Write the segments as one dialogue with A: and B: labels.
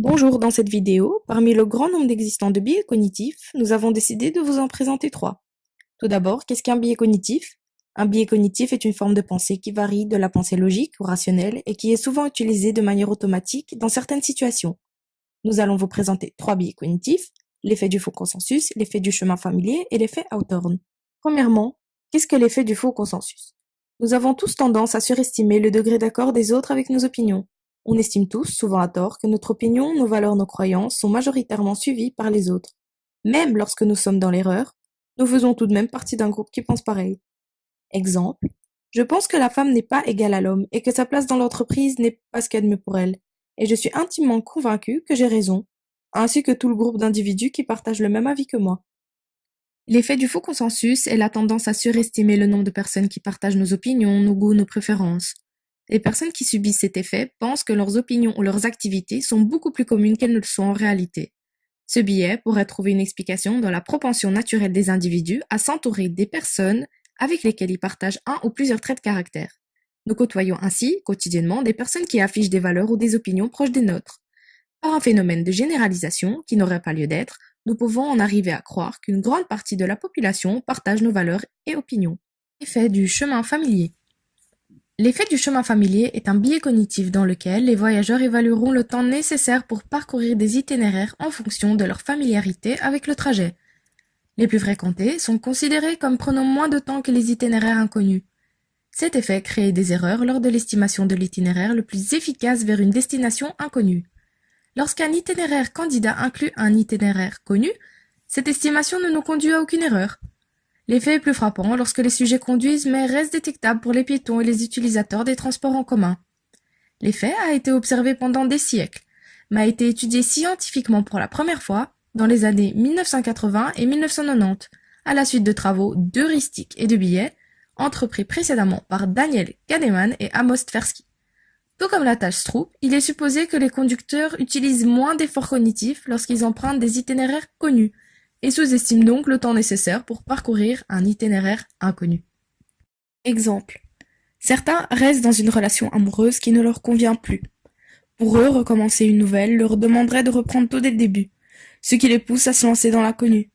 A: Bonjour, dans cette vidéo, parmi le grand nombre d'existants de biais cognitifs, nous avons décidé de vous en présenter trois. Tout d'abord, qu'est-ce qu'un biais cognitif? Un biais cognitif est une forme de pensée qui varie de la pensée logique ou rationnelle et qui est souvent utilisée de manière automatique dans certaines situations. Nous allons vous présenter trois biais cognitifs, l'effet du faux consensus, l'effet du chemin familier et l'effet Hawthorne. Premièrement, qu'est-ce que l'effet du faux consensus? Nous avons tous tendance à surestimer le degré d'accord des autres avec nos opinions. On estime tous, souvent à tort, que notre opinion, nos valeurs, nos croyances sont majoritairement suivies par les autres. Même lorsque nous sommes dans l'erreur, nous faisons tout de même partie d'un groupe qui pense pareil. Exemple, je pense que la femme n'est pas égale à l'homme et que sa place dans l'entreprise n'est pas ce qu'il y a de mieux pour elle. Et je suis intimement convaincue que j'ai raison, ainsi que tout le groupe d'individus qui partagent le même avis que moi. L'effet du faux consensus est la tendance à surestimer le nombre de personnes qui partagent nos opinions, nos goûts, nos préférences. Les personnes qui subissent cet effet pensent que leurs opinions ou leurs activités sont beaucoup plus communes qu'elles ne le sont en réalité. Ce biais pourrait trouver une explication dans la propension naturelle des individus à s'entourer des personnes avec lesquelles ils partagent un ou plusieurs traits de caractère. Nous côtoyons ainsi, quotidiennement, des personnes qui affichent des valeurs ou des opinions proches des nôtres. Par un phénomène de généralisation qui n'aurait pas lieu d'être, nous pouvons en arriver à croire qu'une grande partie de la population partage nos valeurs et opinions. Effet du chemin familier. L'effet du chemin familier est un biais cognitif dans lequel les voyageurs évalueront le temps nécessaire pour parcourir des itinéraires en fonction de leur familiarité avec le trajet. Les plus fréquentés sont considérés comme prenant moins de temps que les itinéraires inconnus. Cet effet crée des erreurs lors de l'estimation de l'itinéraire le plus efficace vers une destination inconnue. Lorsqu'un itinéraire candidat inclut un itinéraire connu, cette estimation ne nous conduit à aucune erreur. L'effet est plus frappant lorsque les sujets conduisent mais restent détectables pour les piétons et les utilisateurs des transports en commun. L'effet a été observé pendant des siècles, mais a été étudié scientifiquement pour la première fois dans les années 1980 et 1990, à la suite de travaux d'heuristiques et de biais entrepris précédemment par Daniel Kahneman et Amos Tversky. Tout comme la tâche Stroop, il est supposé que les conducteurs utilisent moins d'efforts cognitifs lorsqu'ils empruntent des itinéraires connus, et sous-estiment donc le temps nécessaire pour parcourir un itinéraire inconnu. Exemple. Certains restent dans une relation amoureuse qui ne leur convient plus. Pour eux, recommencer une nouvelle leur demanderait de reprendre tout dès le début, ce qui les pousse à se lancer dans l'inconnu.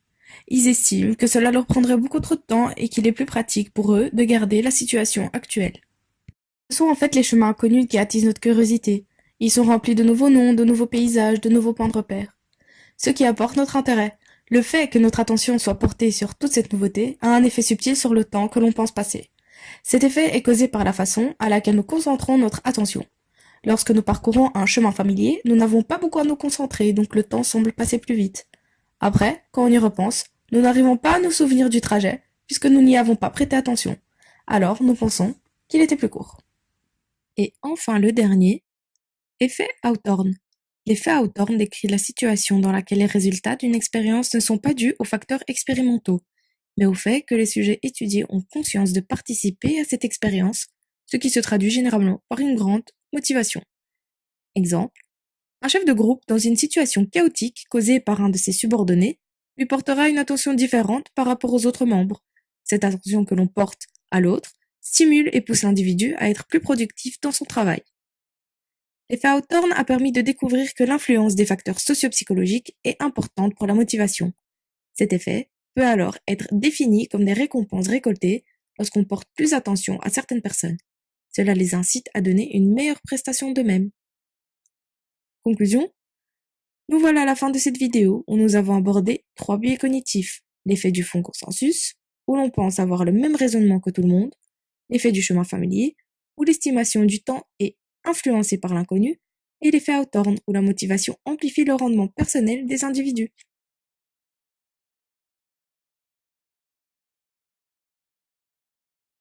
A: Ils estiment que cela leur prendrait beaucoup trop de temps et qu'il est plus pratique pour eux de garder la situation actuelle. Ce sont en fait les chemins inconnus qui attisent notre curiosité. Ils sont remplis de nouveaux noms, de nouveaux paysages, de nouveaux points de repère. Ce qui apporte notre intérêt. Le fait que notre attention soit portée sur toute cette nouveauté a un effet subtil sur le temps que l'on pense passer. Cet effet est causé par la façon à laquelle nous concentrons notre attention. Lorsque nous parcourons un chemin familier, nous n'avons pas beaucoup à nous concentrer, donc le temps semble passer plus vite. Après, quand on y repense, nous n'arrivons pas à nous souvenir du trajet, puisque nous n'y avons pas prêté attention. Alors, nous pensons qu'il était plus court. Et enfin le dernier, effet Hawthorne. L'effet Hawthorne décrit la situation dans laquelle les résultats d'une expérience ne sont pas dus aux facteurs expérimentaux, mais au fait que les sujets étudiés ont conscience de participer à cette expérience, ce qui se traduit généralement par une grande motivation. Exemple, un chef de groupe dans une situation chaotique causée par un de ses subordonnés lui portera une attention différente par rapport aux autres membres. Cette attention que l'on porte à l'autre stimule et pousse l'individu à être plus productif dans son travail. L'effet Hawthorne a permis de découvrir que l'influence des facteurs socio-psychologiques est importante pour la motivation. Cet effet peut alors être défini comme des récompenses récoltées lorsqu'on porte plus attention à certaines personnes. Cela les incite à donner une meilleure prestation d'eux-mêmes. Conclusion, nous voilà à la fin de cette vidéo où nous avons abordé trois biais cognitifs. L'effet du fond consensus, où l'on pense avoir le même raisonnement que tout le monde, l'effet du chemin familier, où l'estimation du temps est influencée par l'inconnu, et l'effet Hawthorne, où la motivation amplifie le rendement personnel des individus.